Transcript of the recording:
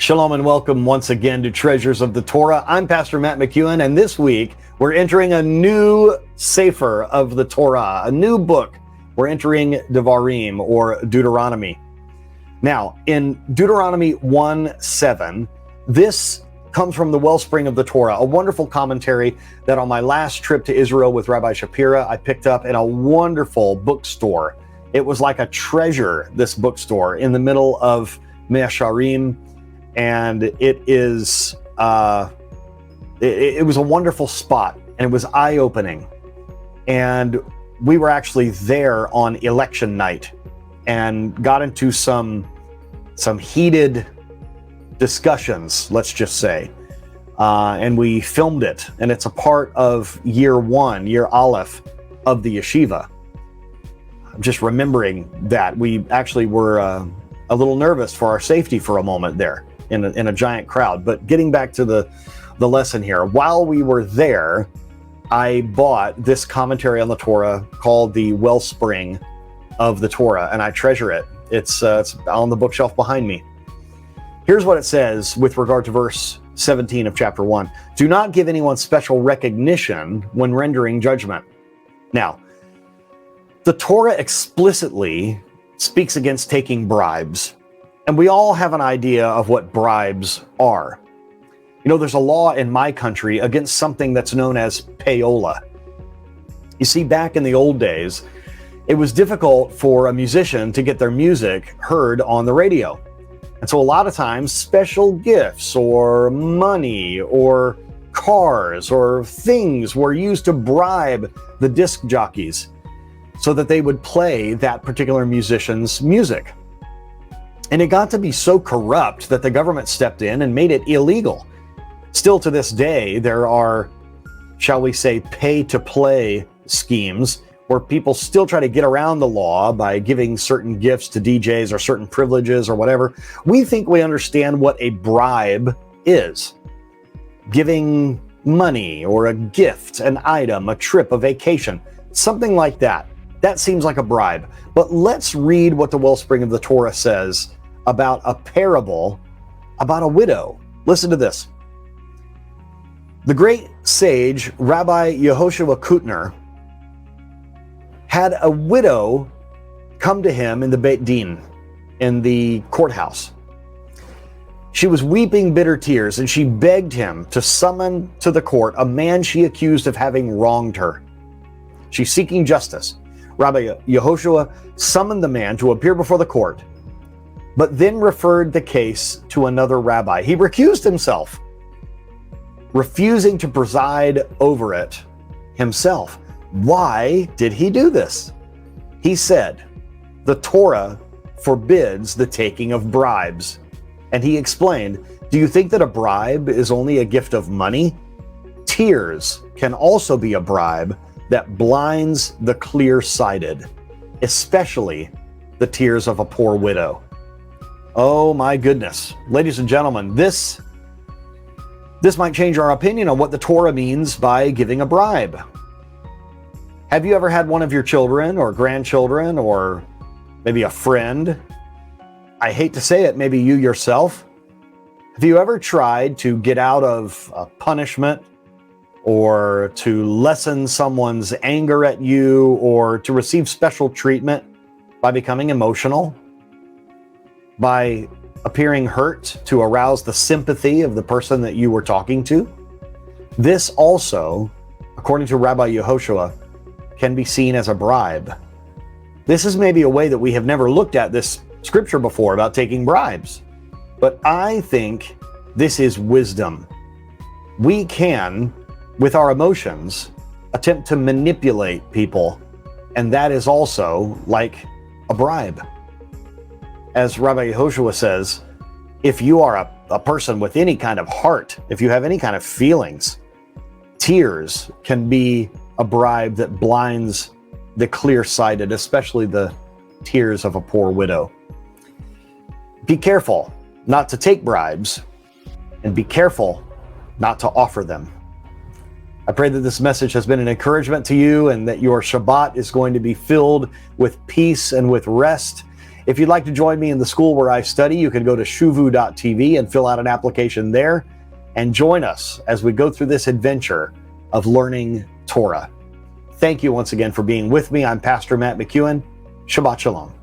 Shalom and welcome once again to Treasures of the Torah. I'm Pastor Matt McEwen, and this week we're entering a new Sefer of the Torah, a new book. We're entering Devarim, or Deuteronomy. Now, in Deuteronomy 1:7, this comes from the wellspring of the Torah, a wonderful commentary that on my last trip to Israel with Rabbi Shapira, I picked up in a wonderful bookstore. It was like a treasure, this bookstore, in the middle of Mea Shearim. And it was a wonderful spot, and it was eye-opening. And we were actually there on election night and got into some heated discussions, let's just say. And we filmed it, and it's a part of year Aleph of the yeshiva. I'm just remembering that we actually were a little nervous for our safety for a moment there in a giant crowd. But getting back to the lesson here, while we were there, I bought this commentary on the Torah called the Wellspring of the Torah, and I treasure it. It's on the bookshelf behind me. Here's what it says with regard to verse 17 of chapter 1. Do not give anyone special recognition when rendering judgment. Now, the Torah explicitly speaks against taking bribes. And we all have an idea of what bribes are. You know, there's a law in my country against something that's known as payola. You see, back in the old days, it was difficult for a musician to get their music heard on the radio. And so a lot of times, special gifts or money or cars or things were used to bribe the disc jockeys so that they would play that particular musician's music. And it got to be so corrupt that the government stepped in and made it illegal. Still to this day, there are, shall we say, pay-to-play schemes where people still try to get around the law by giving certain gifts to DJs or certain privileges or whatever. We think we understand what a bribe is. Giving money or a gift, an item, a trip, a vacation, something like that. That seems like a bribe. But let's read what the wellspring of the Torah says about a parable about a widow. Listen to this. The great sage Rabbi Yehoshua Kutner had a widow come to him in the Beit Din, in the courthouse. She was weeping bitter tears, and she begged him to summon to the court a man she accused of having wronged her. She's seeking justice. Rabbi Yehoshua summoned the man to appear before the court, but then referred the case to another rabbi. He recused himself, refusing to preside over it himself. Why did he do this? He said, the Torah forbids the taking of bribes. And he explained, do you think that a bribe is only a gift of money? Tears can also be a bribe that blinds the clear-sighted, especially the tears of a poor widow. Oh my goodness. Ladies and gentlemen, this might change our opinion on what the Torah means by giving a bribe. Have you ever had one of your children or grandchildren or maybe a friend? I hate to say it, maybe you yourself. Have you ever tried to get out of a punishment or to lessen someone's anger at you or to receive special treatment by becoming emotional? By appearing hurt to arouse the sympathy of the person that you were talking to? This also, according to Rabbi Yehoshua, can be seen as a bribe. This is maybe a way that we have never looked at this scripture before about taking bribes. But I think this is wisdom. We can, with our emotions, attempt to manipulate people, and that is also like a bribe. As Rabbi Yehoshua says, if you are a person with any kind of heart, if you have any kind of feelings, tears can be a bribe that blinds the clear-sighted, especially the tears of a poor widow. Be careful not to take bribes, and be careful not to offer them. I pray that this message has been an encouragement to you and that your Shabbat is going to be filled with peace and with rest If you'd like to join me in the school where I study, you can go to shuvu.tv and fill out an application there and join us as we go through this adventure of learning Torah. Thank you once again for being with me. I'm Pastor Matt McEwen. Shabbat Shalom.